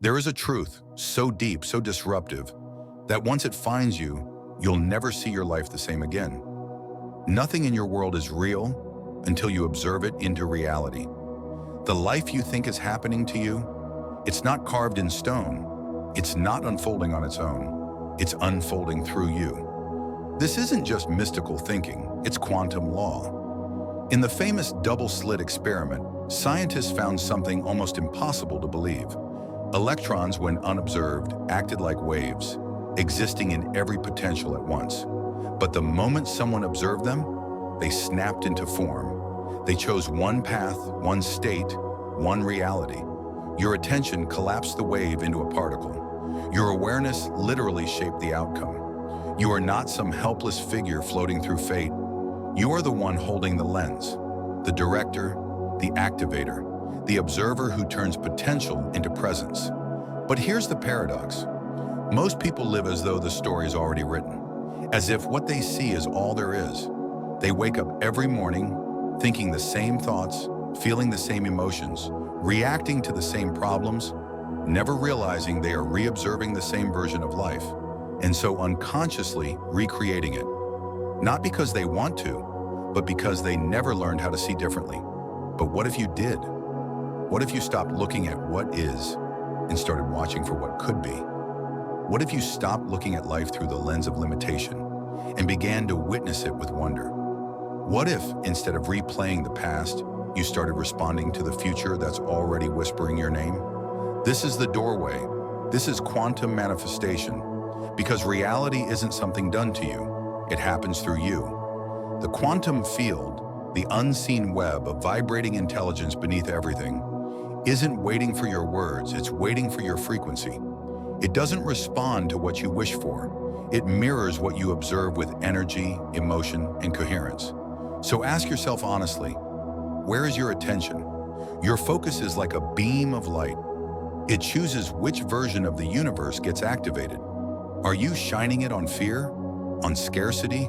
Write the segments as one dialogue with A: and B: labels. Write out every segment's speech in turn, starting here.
A: There is a truth so deep, so disruptive, that once it finds you, you'll never see your life the same again. Nothing in your world is real until you observe it into reality. The life you think is happening to you, it's not carved in stone. It's not unfolding on its own. It's unfolding through you. This isn't just mystical thinking, it's quantum law. In the famous double-slit experiment, scientists found something almost impossible to believe. Electrons, when unobserved, acted like waves, existing in every potential at once. But the moment someone observed them, they snapped into form. They chose one path, one state, one reality. Your attention collapsed the wave into a particle. Your awareness literally shaped the outcome. You are not some helpless figure floating through fate. You are the one holding the lens, the director, the activator, the observer who turns potential into presence. But here's the paradox. Most people live as though the story is already written, as if what they see is all there is. They wake up every morning thinking the same thoughts, feeling the same emotions, reacting to the same problems, never realizing they are re-observing the same version of life, and so unconsciously recreating it. Not because they want to, but because they never learned how to see differently. But what if you did? What if you stopped looking at what is and started watching for what could be? What if you stopped looking at life through the lens of limitation and began to witness it with wonder? What if, instead of replaying the past, you started responding to the future that's already whispering your name? This is the doorway. This is quantum manifestation. Because reality isn't something done to you. It happens through you. The quantum field, the unseen web of vibrating intelligence beneath everything, isn't waiting for your words, it's waiting for your frequency. It doesn't respond to what you wish for. It mirrors what you observe with energy, emotion, and coherence. So ask yourself honestly, where is your attention? Your focus is like a beam of light. It chooses which version of the universe gets activated. Are you shining it on fear, on scarcity,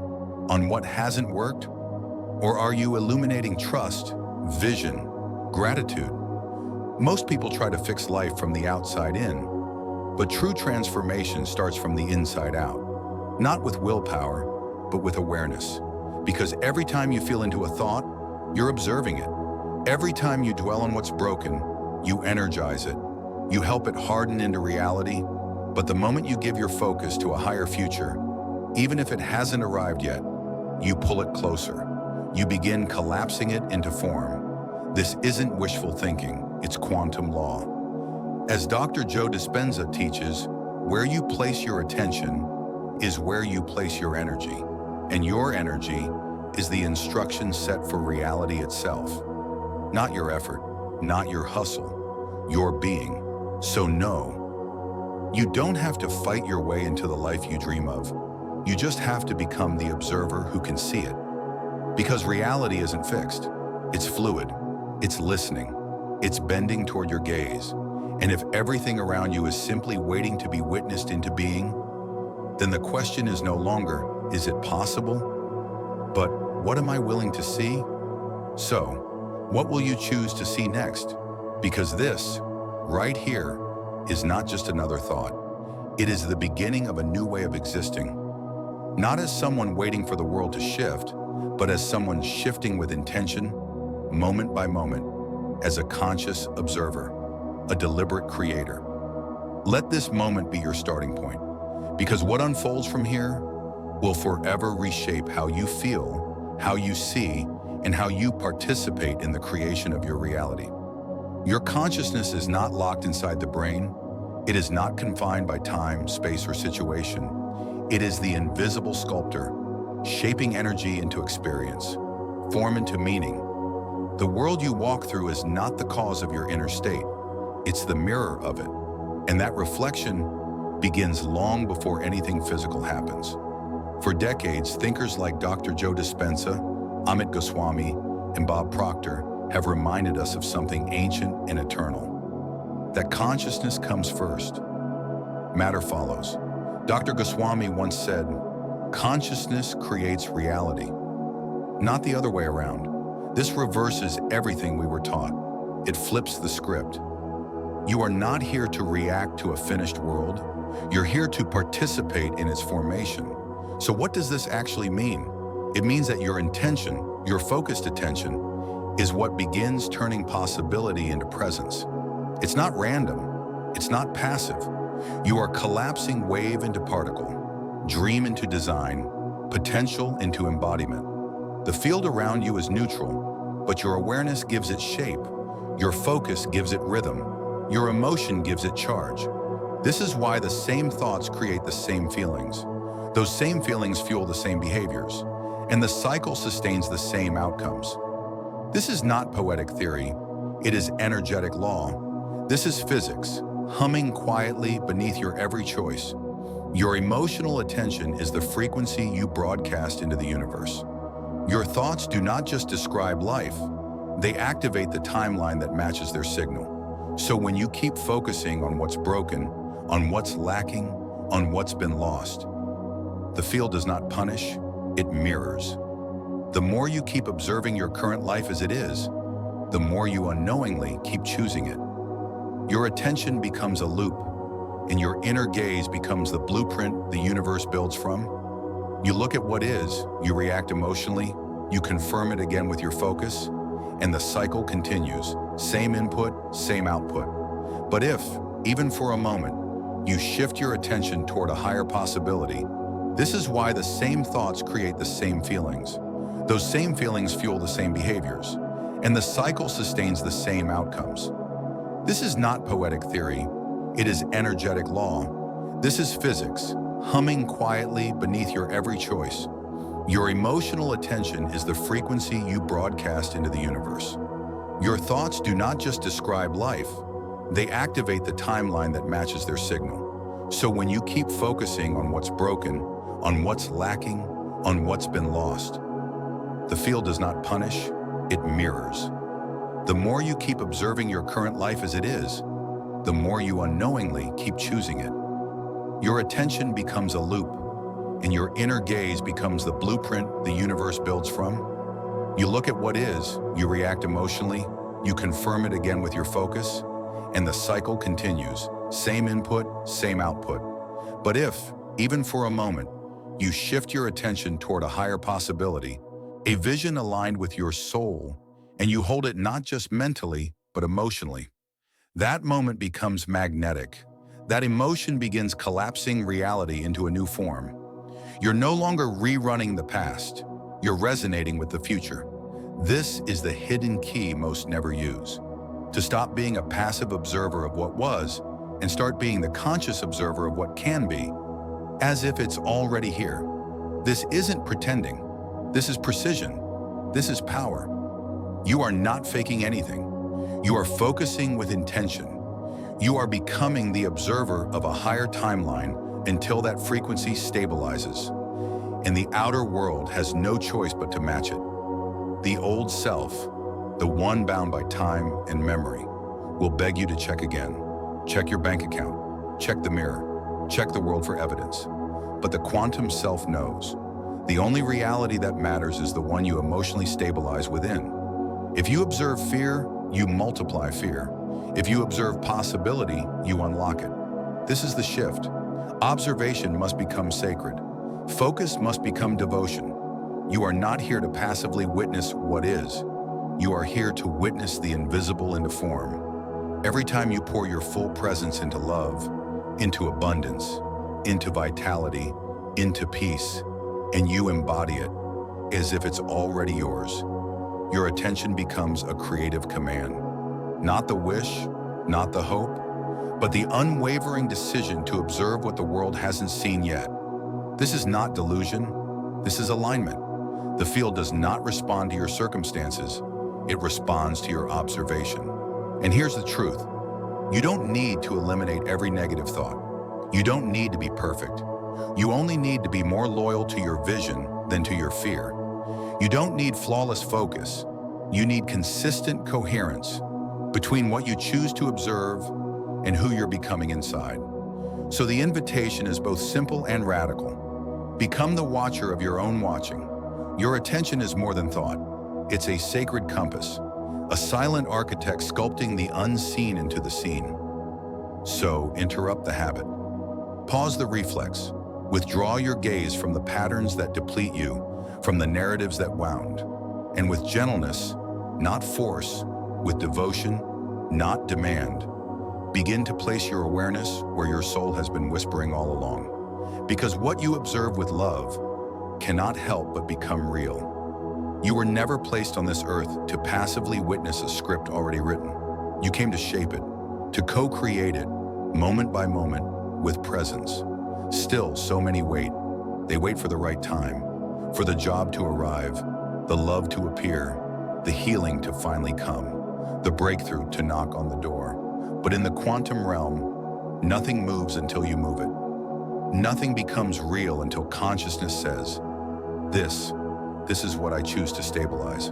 A: on what hasn't worked? Or are you illuminating trust, vision, gratitude? Most people try to fix life from the outside in, but true transformation starts from the inside out. Not with willpower, but with awareness. Because every time you feel into a thought, you're observing it. Every time you dwell on what's broken, you energize it. You help it harden into reality. But the moment you give your focus to a higher future, even if it hasn't arrived yet, you pull it closer. You begin collapsing it into form. This isn't wishful thinking, it's quantum law. As Dr. Joe Dispenza teaches, where you place your attention is where you place your energy. And your energy is the instruction set for reality itself. Not your effort, not your hustle, your being. So no, you don't have to fight your way into the life you dream of. You just have to become the observer who can see it. Because reality isn't fixed. It's fluid. It's listening. It's bending toward your gaze. And if everything around you is simply waiting to be witnessed into being, then the question is no longer, is it possible? But what am I willing to see? So, what will you choose to see next? Because this, right here, is not just another thought. It is the beginning of a new way of existing. Not as someone waiting for the world to shift, but as someone shifting with intention, moment by moment, as a conscious observer, a deliberate creator. Let this moment be your starting point, because what unfolds from here will forever reshape how you feel, how you see, and how you participate in the creation of your reality. Your consciousness is not locked inside the brain. It is not confined by time, space, or situation. It is the invisible sculptor, shaping energy into experience, form into meaning. The world you walk through is not the cause of your inner state. It's the mirror of it. And that reflection begins long before anything physical happens. For decades, thinkers like Dr. Joe Dispenza, Amit Goswami, and Bob Proctor have reminded us of something ancient and eternal. That consciousness comes first. Matter follows. Dr. Goswami once said, "Consciousness creates reality." Not the other way around. This reverses everything we were taught. It flips the script. You are not here to react to a finished world. You're here to participate in its formation. So what does this actually mean? It means that your intention, your focused attention, is what begins turning possibility into presence. It's not random. It's not passive. You are collapsing wave into particle, dream into design, potential into embodiment. The field around you is neutral, but your awareness gives it shape. Your focus gives it rhythm. Your emotion gives it charge. This is why the same thoughts create the same feelings. Those same feelings fuel the same behaviors, and the cycle sustains the same outcomes. This is not poetic theory. It is energetic law. This is physics, humming quietly beneath your every choice. Your emotional attention is the frequency you broadcast into the universe. Your thoughts do not just describe life, they activate the timeline that matches their signal. So when you keep focusing on what's broken, on what's lacking, on what's been lost, the field does not punish, it mirrors. The more you keep observing your current life as it is, the more you unknowingly keep choosing it. Your attention becomes a loop, and your inner gaze becomes the blueprint the universe builds from. You look at what is, you react emotionally, you confirm it again with your focus, and the cycle continues. Same input, same output. But if, even for a moment, you shift your attention toward a higher possibility, this is why the same thoughts create the same feelings. Those same feelings fuel the same behaviors, and the cycle sustains the same outcomes. This is not poetic theory. It is energetic law. This is physics, humming quietly beneath your every choice. Your emotional attention is the frequency you broadcast into the universe. Your thoughts do not just describe life, they activate the timeline that matches their signal. So when you keep focusing on what's broken, on what's lacking, on what's been lost, the field does not punish, it mirrors. The more you keep observing your current life as it is, the more you unknowingly keep choosing it. Your attention becomes a loop, and your inner gaze becomes the blueprint the universe builds from. You look at what is, you react emotionally, you confirm it again with your focus, and the cycle continues. Same input, same output. But if, even for a moment, you shift your attention toward a higher possibility, a vision aligned with your soul, and you hold it not just mentally, but emotionally, that moment becomes magnetic. That emotion begins collapsing reality into a new form. You're no longer rerunning the past. You're resonating with the future. This is the hidden key most never use. To stop being a passive observer of what was and start being the conscious observer of what can be, as if it's already here. This isn't pretending. This is precision. This is power. You are not faking anything. You are focusing with intention. You are becoming the observer of a higher timeline until that frequency stabilizes, and the outer world has no choice but to match it. The old self, the one bound by time and memory, will beg you to check again. Check your bank account, check the mirror, check the world for evidence. But the quantum self knows. The only reality that matters is the one you emotionally stabilize within. If you observe fear, you multiply fear. If you observe possibility, you unlock it. This is the shift. Observation must become sacred. Focus must become devotion. You are not here to passively witness what is. You are here to witness the invisible into form. Every time you pour your full presence into love, into abundance, into vitality, into peace, and you embody it as if it's already yours, your attention becomes a creative command. Not the wish, not the hope, but the unwavering decision to observe what the world hasn't seen yet. This is not delusion, this is alignment. The field does not respond to your circumstances, it responds to your observation. And here's the truth. You don't need to eliminate every negative thought. You don't need to be perfect. You only need to be more loyal to your vision than to your fear. You don't need flawless focus. You need consistent coherence between what you choose to observe and who you're becoming inside. So the invitation is both simple and radical. Become the watcher of your own watching. Your attention is more than thought. It's a sacred compass, a silent architect sculpting the unseen into the seen. So interrupt the habit. Pause the reflex. Withdraw your gaze from the patterns that deplete you, from the narratives that wound. And with gentleness, not force, with devotion, not demand, begin to place your awareness where your soul has been whispering all along. Because what you observe with love cannot help but become real. You were never placed on this earth to passively witness a script already written. You came to shape it, to co-create it, moment by moment, with presence. Still, so many wait. They wait for the right time, for the job to arrive, the love to appear, the healing to finally come, the breakthrough to knock on the door. But in the quantum realm, nothing moves until you move it. Nothing becomes real until consciousness says, this is what I choose to stabilize.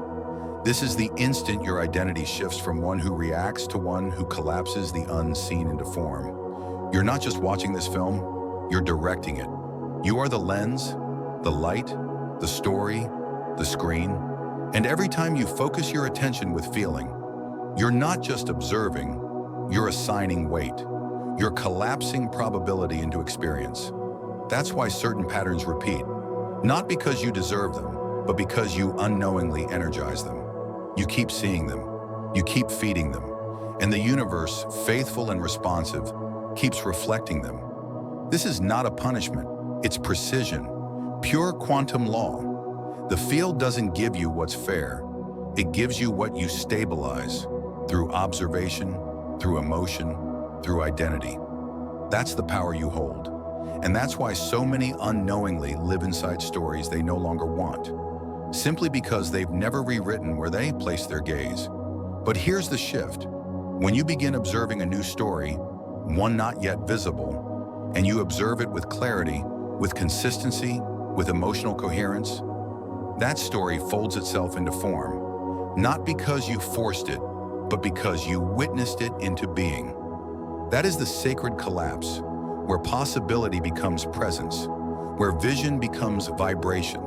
A: This is the instant your identity shifts from one who reacts to one who collapses the unseen into form. You're not just watching this film, you're directing it. You are the lens, the light, the story, the screen. And every time you focus your attention with feeling, you're not just observing, you're assigning weight. You're collapsing probability into experience. That's why certain patterns repeat, not because you deserve them, but because you unknowingly energize them. You keep seeing them, you keep feeding them, and the universe, faithful and responsive, keeps reflecting them. This is not a punishment, it's precision, pure quantum law. The field doesn't give you what's fair, it gives you what you stabilize through observation, through emotion, through identity. That's the power you hold. And that's why so many unknowingly live inside stories they no longer want, simply because they've never rewritten where they place their gaze. But here's the shift. When you begin observing a new story, one not yet visible, and you observe it with clarity, with consistency, with emotional coherence, that story folds itself into form, not because you forced it, but because you witnessed it into being. That is the sacred collapse, where possibility becomes presence, where vision becomes vibration,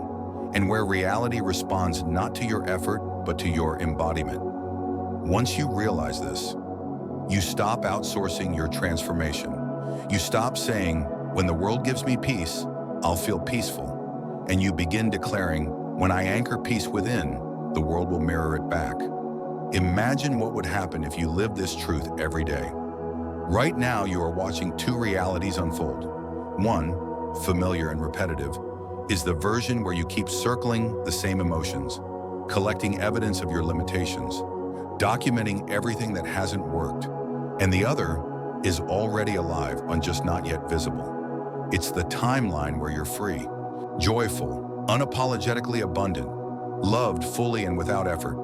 A: and where reality responds not to your effort, but to your embodiment. Once you realize this, you stop outsourcing your transformation. You stop saying, when the world gives me peace, I'll feel peaceful. And you begin declaring, when I anchor peace within, the world will mirror it back. Imagine what would happen if you lived this truth every day. Right now, you are watching two realities unfold. One, familiar and repetitive, is the version where you keep circling the same emotions, collecting evidence of your limitations, documenting everything that hasn't worked. And the other is already alive and just not yet visible. It's the timeline where you're free, joyful, unapologetically abundant, loved fully and without effort.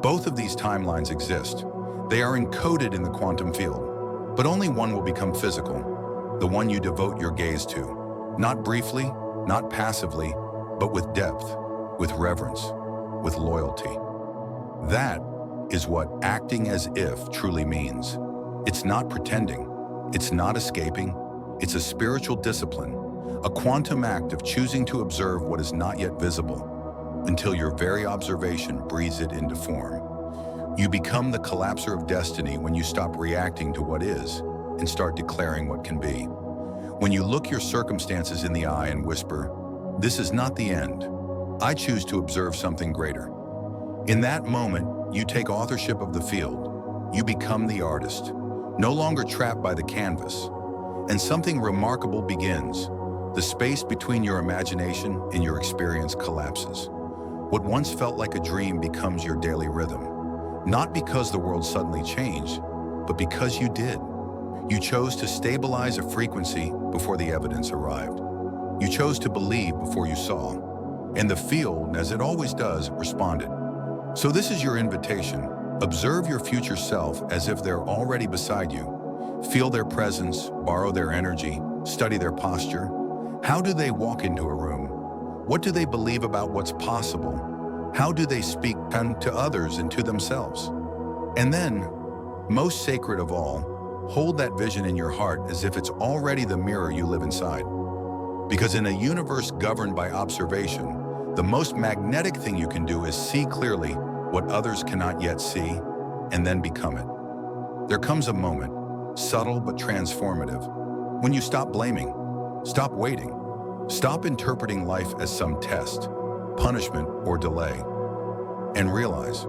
A: Both of these timelines exist. They are encoded in the quantum field, but only one will become physical, the one you devote your gaze to, not briefly, not passively, but with depth, with reverence, with loyalty. That is what acting as if truly means. It's not pretending, it's not escaping, it's a spiritual discipline, a quantum act of choosing to observe what is not yet visible, until your very observation breathes it into form. You become the collapser of destiny when you stop reacting to what is and start declaring what can be. When you look your circumstances in the eye and whisper, "This is not the end. I choose to observe something greater." In that moment, you take authorship of the field. You become the artist, no longer trapped by the canvas. And something remarkable begins. The space between your imagination and your experience collapses. What once felt like a dream becomes your daily rhythm. Not because the world suddenly changed, but because you did. You chose to stabilize a frequency before the evidence arrived. You chose to believe before you saw. And the field, as it always does, responded. So this is your invitation. Observe your future self as if they're already beside you. Feel their presence, borrow their energy, study their posture. How do they walk into a room? What do they believe about what's possible? How do they speak to others and to themselves? And then, most sacred of all, hold that vision in your heart as if it's already the mirror you live inside. Because in a universe governed by observation, the most magnetic thing you can do is see clearly what others cannot yet see, and then become it. There comes a moment, subtle but transformative. When you stop blaming, stop waiting, stop interpreting life as some test, punishment, or delay, and realize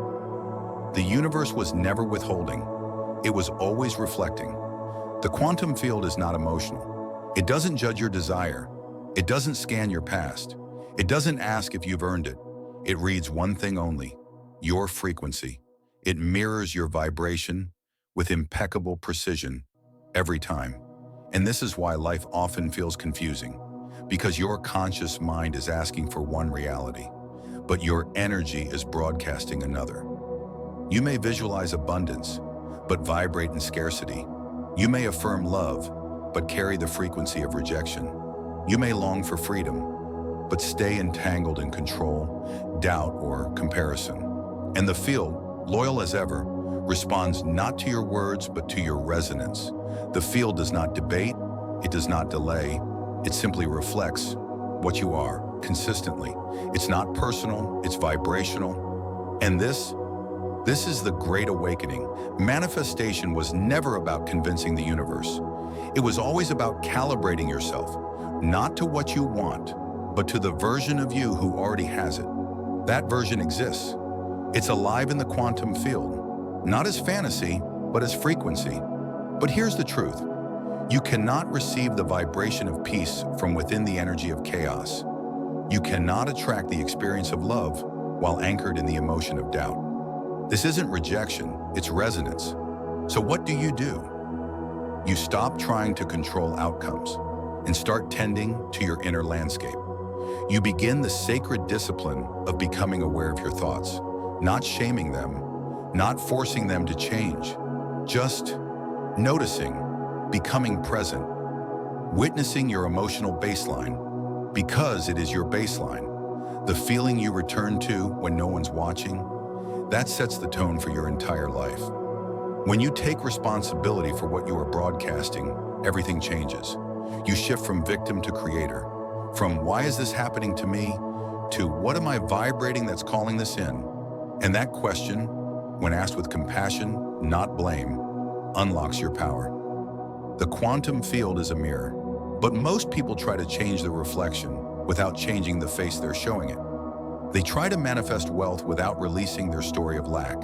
A: the universe was never withholding. It was always reflecting. The quantum field is not emotional. It doesn't judge your desire. It doesn't scan your past. It doesn't ask if you've earned it. It reads one thing only: your frequency. It mirrors your vibration with impeccable precision every time. And this is why life often feels confusing, because your conscious mind is asking for one reality, but your energy is broadcasting another. You may visualize abundance, but vibrate in scarcity. You may affirm love, but carry the frequency of rejection. You may long for freedom, but stay entangled in control, doubt, or comparison. And the field, loyal as ever, responds not to your words, but to your resonance. The field does not debate, it does not delay, it simply reflects what you are consistently. It's not personal, it's vibrational. And this is the Great Awakening. Manifestation was never about convincing the universe. It was always about calibrating yourself, not to what you want, but to the version of you who already has it. That version exists. It's alive in the quantum field, not as fantasy, but as frequency. But here's the truth. You cannot receive the vibration of peace from within the energy of chaos. You cannot attract the experience of love while anchored in the emotion of doubt. This isn't rejection, it's resonance. So what do? You stop trying to control outcomes and start tending to your inner landscape. You begin the sacred discipline of becoming aware of your thoughts, not shaming them, not forcing them to change, just noticing, becoming present, witnessing your emotional baseline, because it is your baseline, the feeling you return to when no one's watching. That sets the tone for your entire life. When you take responsibility for what you are broadcasting, everything changes. You shift from victim to creator, from "why is this happening to me?" to "what am I vibrating that's calling this in?" And that question, when asked with compassion, not blame, unlocks your power. The quantum field is a mirror, but most people try to change the reflection without changing the face they're showing it. They try to manifest wealth without releasing their story of lack.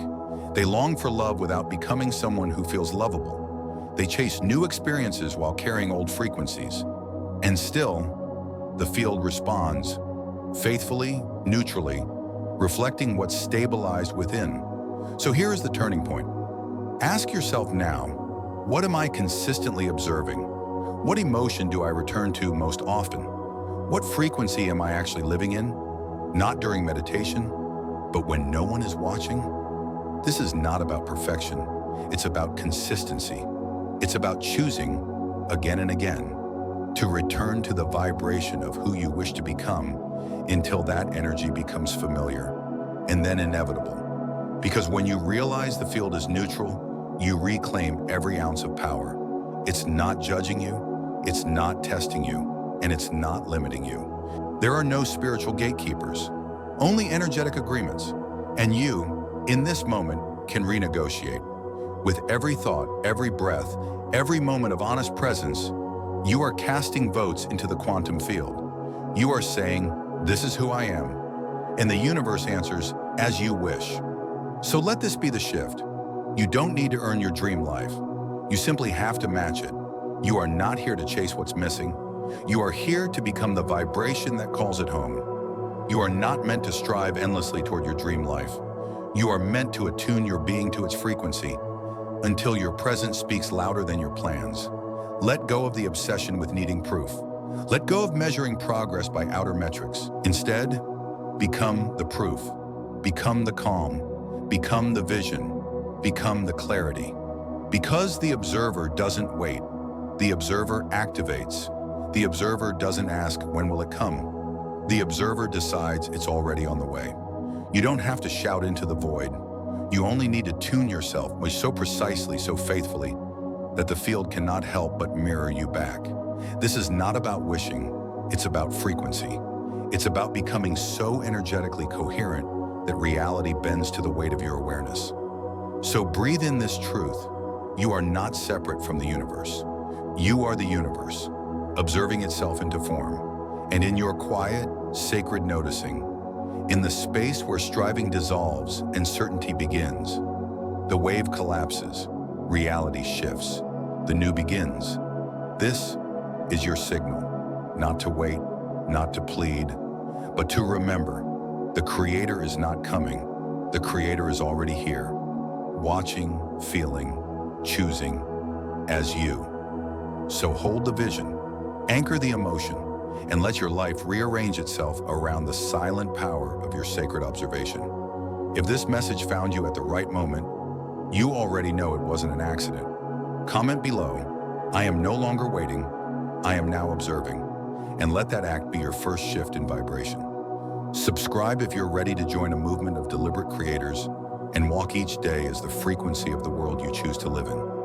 A: They long for love without becoming someone who feels lovable. They chase new experiences while carrying old frequencies. And still, the field responds, faithfully, neutrally, reflecting what's stabilized within. So here is the turning point. Ask yourself now, what am I consistently observing? What emotion do I return to most often? What frequency am I actually living in? Not during meditation, but when no one is watching. This is not about perfection. It's about consistency. It's about choosing, again and again, to return to the vibration of who you wish to become until that energy becomes familiar and then inevitable. Because when you realize the field is neutral, you reclaim every ounce of power. It's not judging you, it's not testing you, and it's not limiting you. There are no spiritual gatekeepers, only energetic agreements. And you, in this moment, can renegotiate. With every thought, every breath, every moment of honest presence, you are casting votes into the quantum field. You are saying, "This is who I am." And the universe answers, "As you wish." So let this be the shift. You don't need to earn your dream life. You simply have to match it. You are not here to chase what's missing. You are here to become the vibration that calls it home. You are not meant to strive endlessly toward your dream life. You are meant to attune your being to its frequency until your present speaks louder than your plans. Let go of the obsession with needing proof. Let go of measuring progress by outer metrics. Instead, become the proof. Become the calm. Become the vision. Become the clarity. Because the observer doesn't wait. The observer activates. The observer doesn't ask, "When will it come?" The observer decides it's already on the way. You don't have to shout into the void. You only need to tune yourself so precisely, so faithfully, that the field cannot help but mirror you back. This is not about wishing, it's about frequency. It's about becoming so energetically coherent that reality bends to the weight of your awareness. So breathe in this truth. You are not separate from the universe. You are the universe, observing itself into form. And in your quiet, sacred noticing, in the space where striving dissolves and certainty begins, the wave collapses, reality shifts, the new begins. This is your signal, not to wait, not to plead, but to remember, the Creator is not coming. The Creator is already here, watching, feeling, choosing as you. So hold the vision, anchor the emotion, and let your life rearrange itself around the silent power of your sacred observation. If this message found you at the right moment, you already know it wasn't an accident. Comment below, I am no longer waiting, I am now observing, and let that act be your first shift in vibration. Subscribe if you're ready to join a movement of deliberate creators and walk each day as the frequency of the world you choose to live in.